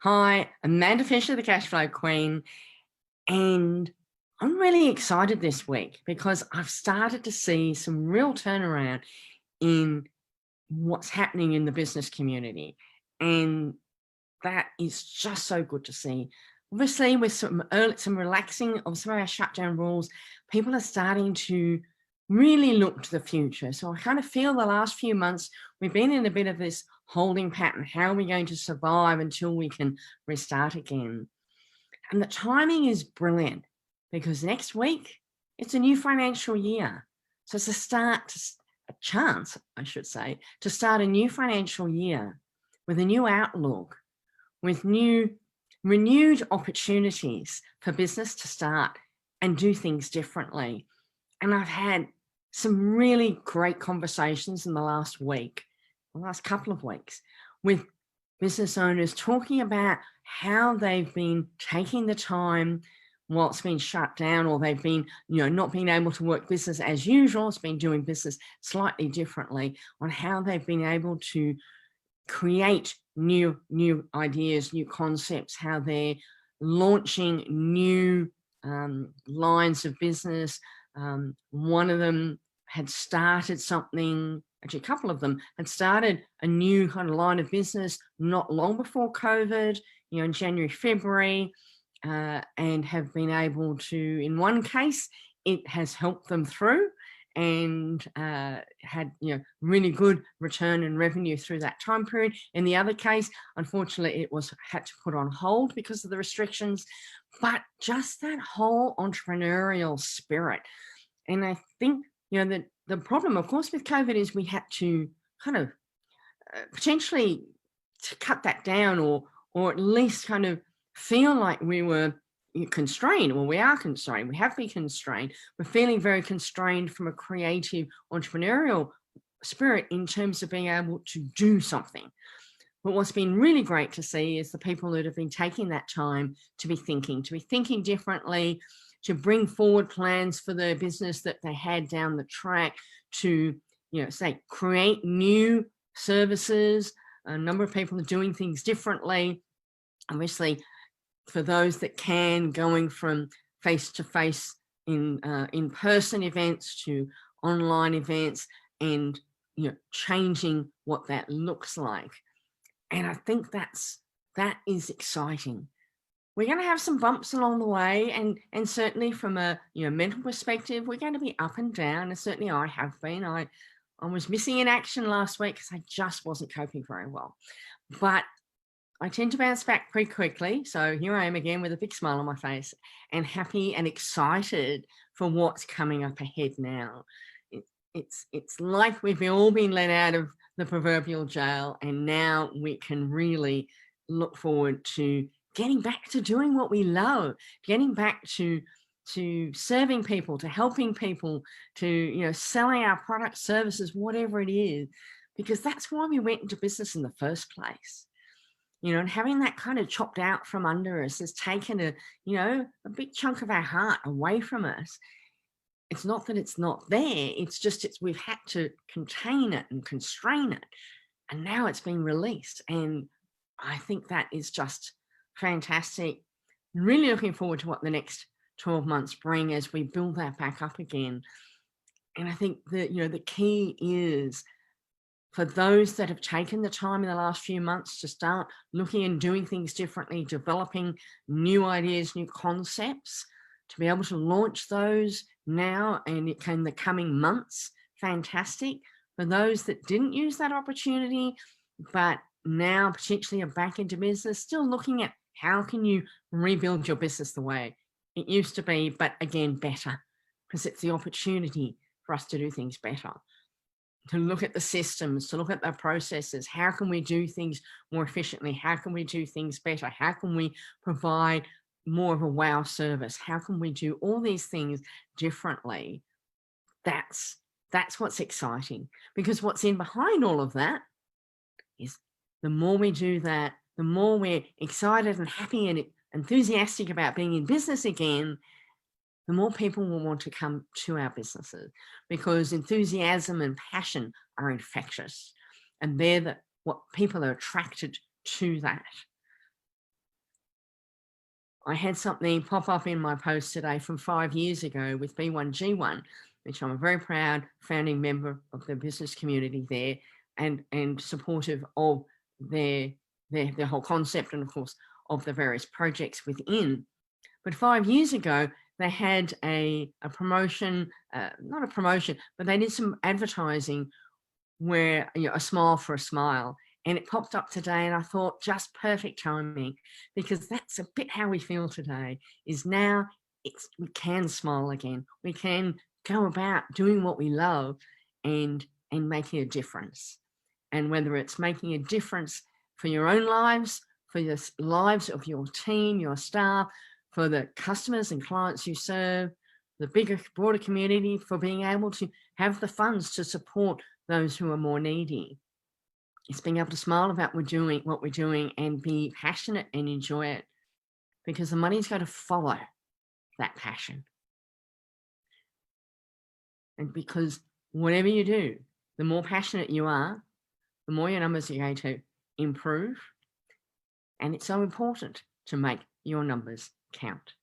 Hi, Amanda Fisher, the Cashflow Queen, and I'm really excited this week because I've started to see some real turnaround in what's happening in the business community. And that is just so good to see. Obviously, with some relaxing of some of our shutdown rules, people are starting to really look to the future. So I kind of feel the last few months, we've been in a bit of this holding pattern. How are we going to survive until we can restart again? And the timing is brilliant because next week, it's a new financial year. So it's a chance, I should say, to start a new financial year with a new outlook, with renewed opportunities for business to start and do things differently. And I've had some really great conversations in the last couple of weeks, with business owners talking about how they've been taking the time while it's been shut down, or they've been, not being able to work business as usual. It's been doing business slightly differently, on how they've been able to create new ideas, new concepts, how they're launching new lines of business. One of them had started something, actually a couple of them had started a new kind of line of business not long before COVID, in January, February, and have been able to, in one case, it has helped them through and had really good return and revenue through that time period. In the other case, unfortunately, it had to put on hold because of the restrictions, but just that whole entrepreneurial spirit. And I think the problem, of course, with COVID is we had to kind of potentially to cut that down, or at least kind of feel like we were constrained. Well, we are constrained. We have been constrained. We're feeling very constrained from a creative entrepreneurial spirit in terms of being able to do something. But what's been really great to see is the people that have been taking that time to be thinking differently, to bring forward plans for the business that they had down the track, to, say, create new services. A number of people are doing things differently. Obviously, for those that can, going from face-to-face in-person events to online events, and changing what that looks like. And I think that is exciting. We're going to have some bumps along the way, and certainly from a mental perspective, we're going to be up and down, and certainly I have been. I was missing in action last week because I just wasn't coping very well. But I tend to bounce back pretty quickly. So here I am again with a big smile on my face and happy and excited for what's coming up ahead now. It's like we've all been let out of the proverbial jail, and now we can really look forward to getting back to doing what we love, getting back to serving people, to helping people, to selling our products, services, whatever it is, because that's why we went into business in the first place. And having that kind of chopped out from under us has taken a big chunk of our heart away from us. It's not that it's not there. It's just we've had to contain it and constrain it. And now it's been released. And I think that is just fantastic. Really looking forward to what the next 12 months bring as we build that back up again. And I think that, the key is for those that have taken the time in the last few months to start looking and doing things differently, developing new ideas, new concepts, to be able to launch those now and in the coming months, fantastic. For those that didn't use that opportunity, but now potentially are back into business, still looking at how can you rebuild your business the way it used to be, but again, better, because it's the opportunity for us to do things better, to look at the systems, to look at the processes. How can we do things more efficiently? How can we do things better? How can we provide more of a wow service? How can we do all these things differently? That's what's exciting, because what's in behind all of that is the more we do that, the more we're excited and happy and enthusiastic about being in business again, the more people will want to come to our businesses, because enthusiasm and passion are infectious, and they're what people are attracted to that. I had something pop up in my post today from 5 years ago with B1G1, which I'm a very proud founding member of the business community there, and supportive of their whole concept, and of course of the various projects within. But 5 years ago, they had a promotion, not a promotion, but they did some advertising where, a smile for a smile. And it popped up today, and I thought, just perfect timing, because that's a bit how we feel today, is now we can smile again. We can go about doing what we love and making a difference. And whether it's making a difference for your own lives, for the lives of your team, your staff, for the customers and clients you serve, the bigger, broader community, for being able to have the funds to support those who are more needy. It's being able to smile about what we're doing and be passionate and enjoy it, because the money's going to follow that passion. And because whatever you do, the more passionate you are, the more your numbers are going to improve. And it's so important to make your numbers count.